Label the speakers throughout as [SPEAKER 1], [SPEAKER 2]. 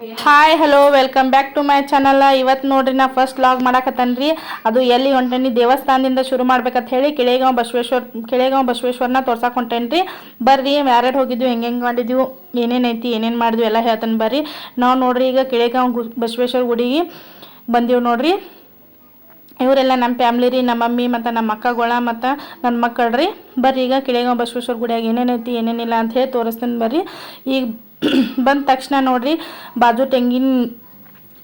[SPEAKER 1] Hi hello welcome back to my channel. ಇವತ್ತು ನೋಡ್ರಿ ನಾ ಫಸ್ಟ್ ವ್ಲಾಗ್ ಮಾಡಕತ್ತನ್ರಿ. ಅದು ಎಲ್ಲಿ ಹೊಂಟೇನಿ ದೇವಸ್ಥಾನದಿಂದ ಶುರು ಮಾಡ್ಬೇಕಂತ ಹೇಳಿ ಕೆಳಗಾಂವ್ ಬಸವೇಶ್ವರನ ತೋರ್ಸಕ್ಕೆ ಹೊಂಟೇನ್ರಿ. ಬರ್ರಿ ಯಾರ್ಯಾರು ಹೋಗಿದ್ವಿ, ಹೆಂಗೆ ಮಾಡಿದ್ವಿ, ಏನೇನೈತಿ, ಏನೇನು ಮಾಡಿದ್ವಿ ಎಲ್ಲ ಹೇಳ್ತಾನೆ ಬರ್ರಿ. ನಾವು ನೋಡ್ರಿ ಈಗ ಕೆಳಗಾಂವ್ ಬಸವೇಶ್ವರ ಗುಡಿಗೆ ಬಂದೀವಿ ನೋಡ್ರಿ. ಇವರೆಲ್ಲ ನಮ್ಮ ಫ್ಯಾಮ್ಲಿ ರೀ, ನಮ್ಮ ಮಮ್ಮಿ ಮತ್ತು ನಮ್ಮ ಅಕ್ಕಗಳ ಮತ್ತು ನನ್ನ ಮಕ್ಕಳು ರೀ. ಬರ್ರಿ ಈಗ ಕೆಳಗಾಂವ್ ಬಸವೇಶ್ವರ ಗುಡಿಯಾಗ ಏನೇನೈತಿ ಏನೇನಿಲ್ಲ ಅಂತ ಹೇಳಿ ತೋರಿಸ್ತೀನಿ ಬರ್ರಿ. ಈಗ ಬಂದ ತಕ್ಷಣ ನೋಡ್ರಿ ಬಾಜು ತೆಂಗಿನ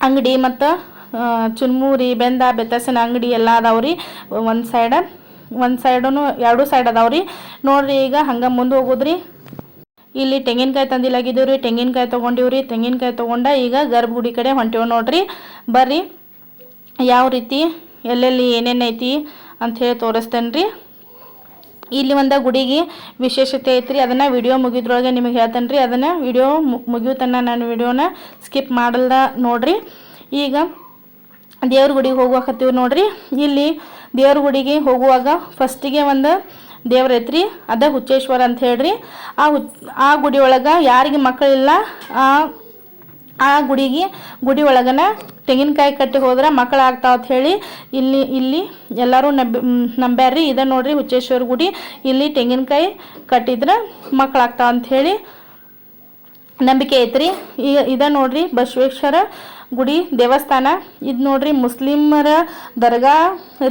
[SPEAKER 1] ಅಂಗಡಿ ಮತ್ತು ಚುನ್ಮುರಿ ಬೆಂದ ಬೆತ್ತಸಿನ ಅಂಗಡಿ ಎಲ್ಲ ಅದಾವ್ರಿ. ಒಂದು ಸೈಡು ಎರಡು ಸೈಡ್ ಅದಾವ್ರಿ ನೋಡ್ರಿ. ಈಗ ಹಂಗೆ ಮುಂದೆ ಹೋಗೋದ್ರಿ. ಇಲ್ಲಿ ತೆಂಗಿನಕಾಯಿ ತಂದಿಲಾಗಿದ್ದೀವಿ ರೀ, ತೆಂಗಿನಕಾಯಿ ತೊಗೊಂಡಿವ್ರಿ. ತೆಂಗಿನಕಾಯಿ ತೊಗೊಂಡ ಈಗ ಗರ್ಭಗುಡಿ ಕಡೆ ಹೊಂಟೇವು ನೋಡ್ರಿ. ಬರ್ರಿ ಯಾವ ರೀತಿ ಎಲ್ಲೆಲ್ಲಿ ಏನೇನೈತಿ ಅಂಥೇಳಿ ತೋರಿಸ್ತೇನೆ ರೀ. ಇಲ್ಲಿ ಒಂದು ಗುಡಿಗೆ ವಿಶೇಷತೆ ಐತ್ರಿ, ಅದನ್ನು ವಿಡಿಯೋ ಮುಗಿದ್ರೊಳಗೆ ನಿಮಗೆ ಹೇಳ್ತೇನೆ ರೀ. ಅದನ್ನು ವಿಡಿಯೋ ಮುಗಿಯುತ್ತನ ನಾನು ವಿಡಿಯೋನ ಸ್ಕಿಪ್ ಮಾಡಲ್ದ ನೋಡ್ರಿ. ಈಗ ದೇವ್ರ ಗುಡಿಗೆ ಹೋಗುವಕತ್ತೀವಿ ನೋಡ್ರಿ. ಇಲ್ಲಿ ದೇವ್ರ ಗುಡಿಗೆ ಹೋಗುವಾಗ ಫಸ್ಟಿಗೆ ಒಂದು ದೇವ್ರ ಐತ್ರಿ, ಅದ ಹುಚ್ಚೇಶ್ವರ ಅಂತ ಹೇಳ್ರಿ. ಆ ಗುಡಿ ಒಳಗೆ ಯಾರಿಗೆ ಮಕ್ಕಳಿಲ್ಲ ಆ ಗುಡಿ ಒಳಗನ ತೆಂಗಿನಕಾಯಿ ಕಟ್ಟಿ ಹೋದ್ರೆ ಮಕ್ಕಳು ಆಗ್ತಾವ ಅಂತ ಹೇಳಿ ಇಲ್ಲಿ ಎಲ್ಲರೂ ನಂಬ್ಯಾರ್ರಿ. ಇದ ನೋಡ್ರಿ ಹುಚ್ಚೇಶ್ವರ ಗುಡಿ. ಇಲ್ಲಿ ತೆಂಗಿನಕಾಯಿ ಕಟ್ಟಿದ್ರೆ ಮಕ್ಕಳಾಗ್ತಾವ ಅಂತ ಹೇಳಿ ನಂಬಿಕೆ ಐತ್ರಿ. ಇದ ನೋಡ್ರಿ ಬಸವೇಶ್ವರ ಗುಡಿ ದೇವಸ್ಥಾನ. ಇದು ನೋಡ್ರಿ ಮುಸ್ಲಿಮರ ದರ್ಗಾ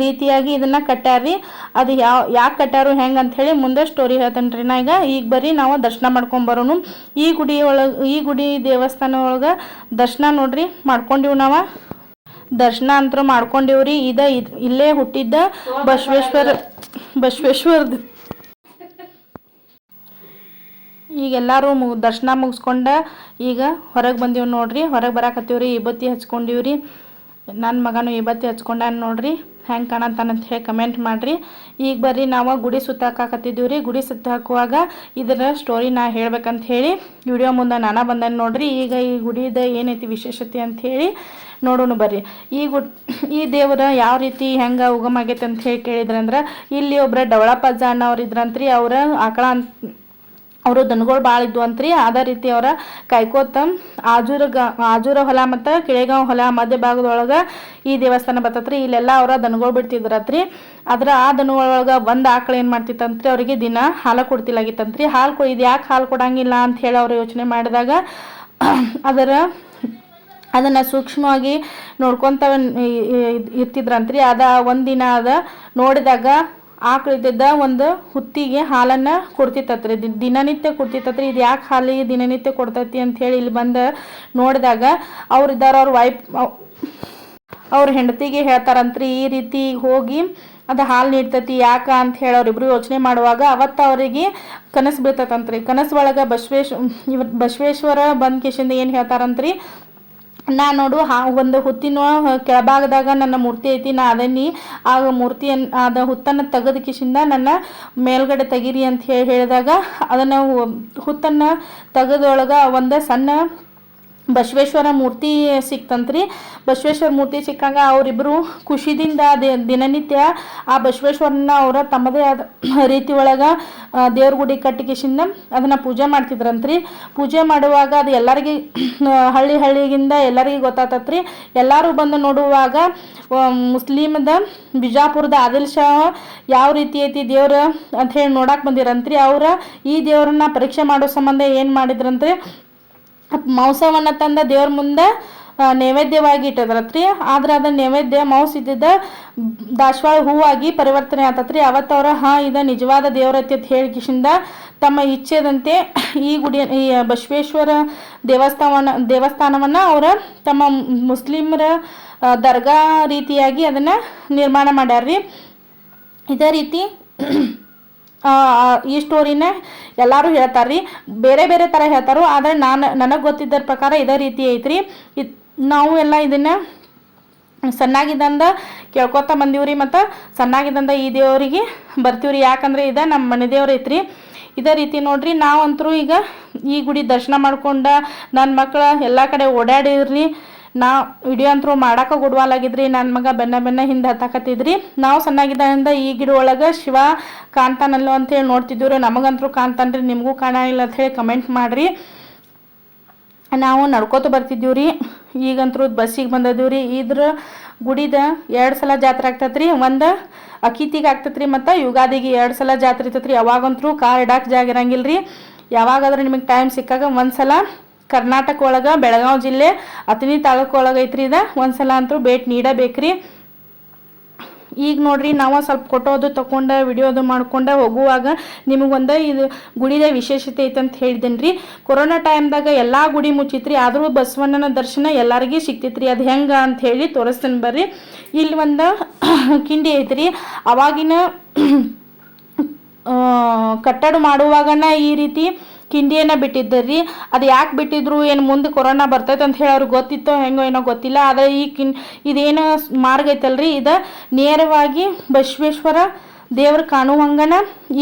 [SPEAKER 1] ರೀತಿಯಾಗಿ ಇದನ್ನು ಕಟ್ಟ್ಯಾರ್ರಿ. ಅದು ಯಾಕೆ ಕಟ್ಟ್ಯಾರು ಹೆಂಗೆ ಅಂಥೇಳಿ ಮುಂದೆ ಸ್ಟೋರಿ ಹೇಳ್ತೇನೆ ರೀ ನಾ. ಈಗ ಬರ್ರಿ ನಾವು ದರ್ಶನ ಮಾಡ್ಕೊಂಬರೋನು. ಈ ಗುಡಿ ದೇವಸ್ಥಾನ ಒಳಗೆ ದರ್ಶನ ನೋಡ್ರಿ ಮಾಡ್ಕೊಂಡಿವ್ ನಾವು. ದರ್ಶನ ಅಂತೂ ಮಾಡ್ಕೊಂಡಿವ್ರಿ. ಇಲ್ಲೇ ಹುಟ್ಟಿದ್ದ ಬಸವೇಶ್ವರದ ಈಗ ಎಲ್ಲರೂ ದರ್ಶನ ಮುಗಿಸ್ಕೊಂಡು ಈಗ ಹೊರಗೆ ಬಂದೀವಿ ನೋಡ್ರಿ. ಹೊರಗೆ ಬರಾಕತ್ತೀವ್ರಿ. ಇಬತ್ತಿ ಹಚ್ಕೊಂಡಿವ್ರಿ. ನನ್ನ ಮಗನೂ ಇಬತ್ತಿ ಹಚ್ಕೊಂಡಾನ ನೋಡ್ರಿ. ಹೆಂಗೆ ಕಾಣತ್ತಾನಂತ ಹೇಳಿ ಕಮೆಂಟ್ ಮಾಡಿರಿ. ಈಗ ಬರ್ರಿ ನಾವು ಗುಡಿ ಸುತ್ತಾಕತ್ತಿದ್ದೀವಿ ರೀ. ಗುಡಿ ಸುತ್ತ ಹಾಕುವಾಗ ಇದರ ಸ್ಟೋರಿ ನಾ ಹೇಳ್ಬೇಕಂತ ಹೇಳಿ ವಿಡಿಯೋ ಮುಂದೆ ನಾನು ಬಂದೇನೆ ನೋಡ್ರಿ. ಈಗ ಈ ಗುಡಿದ ಏನೈತಿ ವಿಶೇಷತೆ ಅಂತ ಹೇಳಿ ನೋಡೋಣ ಬರ್ರಿ. ಈ ದೇವರ ಯಾವ ರೀತಿ ಹೆಂಗೆ ಉಗಮ ಆಗೈತೆ ಅಂತ ಹೇಳಿ ಕೇಳಿದ್ರಂದ್ರೆ, ಇಲ್ಲಿ ಒಬ್ಬರ ಡವಳಪ್ಪಜ್ಜ ಅನ್ನೋರು ಇದ್ರಂತ್ರಿ. ಅವರು ದನಗಳು ಭಾಳ ಇದ್ವು ಅಂತ್ರಿ. ಅದೇ ರೀತಿ ಅವರ ಕಾಯ್ಕೋತ ಆಜೂರ ಹೊಲ ಮತ್ತು ಕೆಳಗಾಂವ್ ಹೊಲ ಮಧ್ಯ ಭಾಗದೊಳಗೆ ಈ ದೇವಸ್ಥಾನ ಬರ್ತತ್ರಿ. ಇಲ್ಲೆಲ್ಲ ಅವರ ದನಗಳು ಬಿಡ್ತಿದ್ರತ್ರಿ. ಆ ದನಗಳೊಳಗೆ ಒಂದು ಆಕಳು ಏನು ಮಾಡ್ತಿತ್ತಂತ್ರಿ, ಅವರಿಗೆ ದಿನ ಹಾಲು ಕೊಡ್ತಿಲಾಗಿತ್ತಂತ್ರಿ. ಇದು ಯಾಕೆ ಹಾಲು ಕೊಡಂಗಿಲ್ಲ ಅಂತ ಹೇಳಿ ಅವರು ಯೋಚನೆ ಮಾಡಿದಾಗ ಅದನ್ನು ಸೂಕ್ಷ್ಮವಾಗಿ ನೋಡ್ಕೊತ ಇರ್ತಿದ್ರಂತ್ರಿ. ಒಂದಿನ ನೋಡಿದಾಗ ಆಕಳಿದ್ದ ಒಂದು ಹುತ್ತಿಗೆ ಹಾಲನ್ನು ಕೊಡ್ತಿತ್ತತ್ರಿ. ದಿನನಿತ್ಯ ಕೊಡ್ತಿತ್ತತ್ರಿ. ಇದು ಯಾಕೆ ಹಾಲಿಗೆ ದಿನನಿತ್ಯ ಕೊಡ್ತೈತಿ ಅಂತ ಹೇಳಿ ಇಲ್ಲಿ ಬಂದು ನೋಡಿದಾಗ ಅವ್ರ ಹೆಂಡತಿಗೆ ಹೇಳ್ತಾರಂತ್ರಿ, ಈ ರೀತಿ ಹೋಗಿ ಅದು ಹಾಲು ನೀಡ್ತೈತಿ ಯಾಕ ಅಂತ ಹೇಳಿ ಅವ್ರಿಬ್ರು ಯೋಚನೆ ಮಾಡುವಾಗ ಅವತ್ತು ಅವರಿಗೆ ಕನಸು ಬೀಳ್ತೈತಂತ್ರಿ. ಕನಸು ಒಳಗೆ ಬಸವೇಶ್ವರ ಬಂದ ಕಿಶಿಂದ ಏನು ಹೇಳ್ತಾರಂತ್ರಿ, ನಾ ನೋಡು ಒಂದು ಹುತ್ತಿನ ಕೆಳಭಾಗದಾಗ ನನ್ನ ಮೂರ್ತಿ ಐತಿ, ನಾ ಆ ಮೂರ್ತಿಯನ್ನು ಹುತ್ತನ್ನು ತೆಗೆದ ಕಿಶಿಂದ ನನ್ನ ಮೇಲ್ಗಡೆ ತೆಗೀರಿ ಅಂತ ಹೇಳಿದಾಗ ಅದನ್ನು ಹುತ್ತನ್ನು ತೆಗೆದೊಳಗೆ ಒಂದು ಸಣ್ಣ ಬಸವೇಶ್ವರ ಮೂರ್ತಿ ಸಿಕ್ತಂತ್ರಿ. ಬಸವೇಶ್ವರ ಮೂರ್ತಿ ಸಿಕ್ಕಾಗ ಅವರಿಬ್ಬರು ಖುಷಿದಿಂದ ದಿನನಿತ್ಯ ಆ ಬಸವೇಶ್ವರನ ಅವರ ತಮ್ಮದೇ ಆದ ರೀತಿ ಒಳಗೆ ದೇವ್ರ ಗುಡಿ ಕಟ್ಟಿಗೆಸಿಂದ ಅದನ್ನು ಪೂಜೆ ಮಾಡ್ತಿದ್ರಂತ್ರಿ. ಪೂಜೆ ಮಾಡುವಾಗ ಅದು ಎಲ್ಲರಿಗೆ ಹಳ್ಳಿಗಿಂದ ಎಲ್ಲರಿಗೂ ಗೊತ್ತಾತತ್ರಿ. ಎಲ್ಲರೂ ಬಂದು ನೋಡುವಾಗ ಮುಸ್ಲಿಮದ ಬಿಜಾಪುರದ ಆದಿಲ್ ಶಾ ಯಾವ ರೀತಿ ಐತಿ ದೇವ್ರ ಅಂತ ಹೇಳಿ ನೋಡಕ್ಕೆ ಬಂದಿರಂತ್ರಿ. ಈ ದೇವ್ರನ್ನ ಪರೀಕ್ಷೆ ಮಾಡೋ ಸಂಬಂಧ ಏನು ಮಾಡಿದ್ರಂತ್ರಿ, ಮಾಂಸವನ್ನು ತಂದ ದೇವ್ರ ಮುಂದೆ ನೈವೇದ್ಯವಾಗಿ ಇಟ್ಟದ್ರತ್ರಿ. ಆದ್ರೆ ಅದನ್ನ ನೈವೇದ್ಯ ಮಾಂಸ ಇದ್ದಿದ್ದ ದಾಸವಾಳ ಹೂವಾಗಿ ಪರಿವರ್ತನೆ ಆತತ್ರಿ. ಅವತ್ತವ್ರ ಇದು ನಿಜವಾದ ದೇವ್ರ ಐತಿ ಅಂತ ಹೇಳಿಕಿಸಿಂದ ತಮ್ಮ ಇಚ್ಛೆದಂತೆ ಈ ಬಸವೇಶ್ವರ ದೇವಸ್ಥಾನವನ್ನು ಅವರ ತಮ್ಮ ಮುಸ್ಲಿಮರ ದರ್ಗಾ ರೀತಿಯಾಗಿ ಅದನ್ನು ನಿರ್ಮಾಣ ಮಾಡ್ಯಾರ್ರಿ. ಇದೇ ರೀತಿ ಈ ಸ್ಟೋರಿನ ಎಲ್ಲರೂ ಹೇಳ್ತಾರ್ರಿ, ಬೇರೆ ಬೇರೆ ಥರ ಹೇಳ್ತಾರೋ. ಆದರೆ ನನಗೆ ಗೊತ್ತಿದ್ದ ಪ್ರಕಾರ ಇದೇ ರೀತಿ ಐತ್ರಿ. ನಾವು ಎಲ್ಲ ಇದನ್ನು ಸಣ್ಣಾಗಿದ್ದಂದ ಕೇಳ್ಕೊತ ಬಂದೀವ್ರಿ. ಮತ್ತು ಸಣ್ಣಾಗಿದ್ದಂದ ಈ ದೇವರಿಗೆ ಬರ್ತೀವ್ರಿ. ಯಾಕಂದರೆ ನಮ್ಮ ಮನೆ ದೇವ್ರು ಐತ್ರಿ. ಇದೇ ರೀತಿ ನೋಡ್ರಿ. ನಾವಂತರೂ ಈಗ ಈ ಗುಡಿ ದರ್ಶನ ಮಾಡ್ಕೊಂಡು ನನ್ನ ಮಕ್ಕಳು ಎಲ್ಲ ಕಡೆ ಓಡಾಡಿರ್ರಿ. ನಾ ವಿಡಿಯೋ ಅಂತರೂ ಮಾಡೋಕೆ ಗುಡ್ವಾಲಾಗಿದ್ರಿ. ನನ್ನ ಮಗ ಬೆನ್ನ ಹಿಂದೆ ಹತ್ತಾಕತ್ತಿದ್ರಿ. ನಾವು ಸಣ್ಣಾಗಿದ್ದರಿಂದ ಈ ಗಿಡ ಒಳಗೆ ಶಿವ ಕಾಣ್ತಾನಲ್ಲೋ ಅಂಥೇಳಿ ನೋಡ್ತಿದ್ದೀವಿ ರೀ. ನಮಗಂತರೂ ಕಾಣ್ತಾನ್ರಿ, ನಿಮಗೂ ಕಾಣಿಲ್ಲ ಅಂತ ಹೇಳಿ ಕಮೆಂಟ್ ಮಾಡಿರಿ. ನಾವು ನಡ್ಕೋತ ಬರ್ತಿದ್ದೀವಿ ರೀ. ಈಗಂತೂ ಬಸ್ಸಿಗೆ ಬಂದಿದ್ದೀವಿ ರೀ. ಇದ್ರ ಗುಡಿದ 2 ಸಲ ಜಾತ್ರೆ ಆಗ್ತೈತೆ ರೀ. ಒಂದು ಅಕಿತಿಗೆ ಆಗ್ತೈತೆ ರೀ ಮತ್ತು ಯುಗಾದಿಗೆ 2 ಸಲ ಜಾತ್ರೆ ಇರ್ತೈತೆ ರೀ. ಯಾವಾಗಂತೂ ಕಾರ್ ಇಡಕ್ಕೆ ಜಾಗ ಇರಂಗಿಲ್ಲ ರೀ. ಯಾವಾಗಾದ್ರೂ ನಿಮಗೆ ಟೈಮ್ ಸಿಕ್ಕಾಗ ಒಂದು ಸಲ ಕರ್ನಾಟಕ ಒಳಗೆ ಬೆಳಗಾವಿ ಜಿಲ್ಲೆ ಅಥಣಿ ತಾಲೂಕು ಒಳಗೆ ಐತ್ರಿ. ಇದು ಒಂದು ಸಲ ಅಂತೂ ಭೇಟಿ ನೀಡಬೇಕ್ರಿ. ಈಗ ನೋಡ್ರಿ ನಾವು ಸ್ವಲ್ಪ ಫೋಟೋ ಅದು ತೊಗೊಂಡು ವಿಡಿಯೋ ಅದು ಮಾಡ್ಕೊಂಡು ಹೋಗುವಾಗ ನಿಮಗೊಂದು ಇದು ಗುಡಿದ ವಿಶೇಷತೆ ಐತೆ ಅಂತ ಹೇಳಿದ್ದೀನಿ ರೀ. ಕೊರೋನಾ ಟೈಮ್ದಾಗ ಎಲ್ಲ ಗುಡಿ ಮುಚ್ಚಿತ್ರಿ, ಆದರೂ ಬಸವಣ್ಣನ ದರ್ಶನ ಎಲ್ಲರಿಗೂ ಸಿಕ್ತಿತ್ರಿ. ಅದು ಹೆಂಗೆ ಅಂತ ಹೇಳಿ ತೋರಿಸ್ತೀನಿ ಬರ್ರಿ. ಇಲ್ಲಿ ಒಂದು ಕಿಂಡಿ ಐತ್ರಿ. ಅವಾಗಿನ ಕಟ್ಟಡ ಮಾಡುವಾಗನ ಈ ರೀತಿ ಕಿಂಡಿಯನ್ನು ಬಿಟ್ಟಿದ್ದರಿ. ಅದು ಯಾಕೆ ಬಿಟ್ಟಿದ್ರು, ಏನು ಮುಂದೆ ಕೊರೋನಾ ಬರ್ತೈತೆ ಅಂತ ಹೇಳಿ ಅವ್ರಿಗೆ ಗೊತ್ತಿತ್ತೋ ಹೆಂಗೋ ಏನೋ ಗೊತ್ತಿಲ್ಲ. ಆದರೆ ಇದೇನು ಮಾರ್ಗ ಐತಲ್ರಿ, ಇದು ನೇರವಾಗಿ ಬಸವೇಶ್ವರ ದೇವ್ರ ಕಾಣುವಂಗನ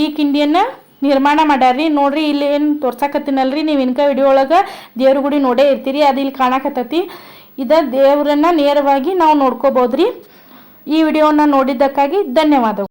[SPEAKER 1] ಈ ಕಿಂಡಿಯನ್ನು ನಿರ್ಮಾಣ ಮಾಡ್ಯಾರ್ರಿ. ನೋಡ್ರಿ ಇಲ್ಲಿ ಏನು ತೋರ್ಸಾಕತ್ತೀನಲ್ರಿ, ನೀವು ಇನ್ಕ ವಿಡಿಯೋ ಒಳಗೆ ದೇವ್ರ ಗುಡಿ ನೋಡೇ ಇರ್ತೀರಿ. ಅದು ಇಲ್ಲಿ ಕಾಣಕತ್ತೈತಿ. ಇದು ದೇವ್ರನ್ನ ನೇರವಾಗಿ ನಾವು ನೋಡ್ಕೋಬೋದ್ರಿ. ಈ ವಿಡಿಯೋನ ನೋಡಿದ್ದಕ್ಕಾಗಿ ಧನ್ಯವಾದಗಳು.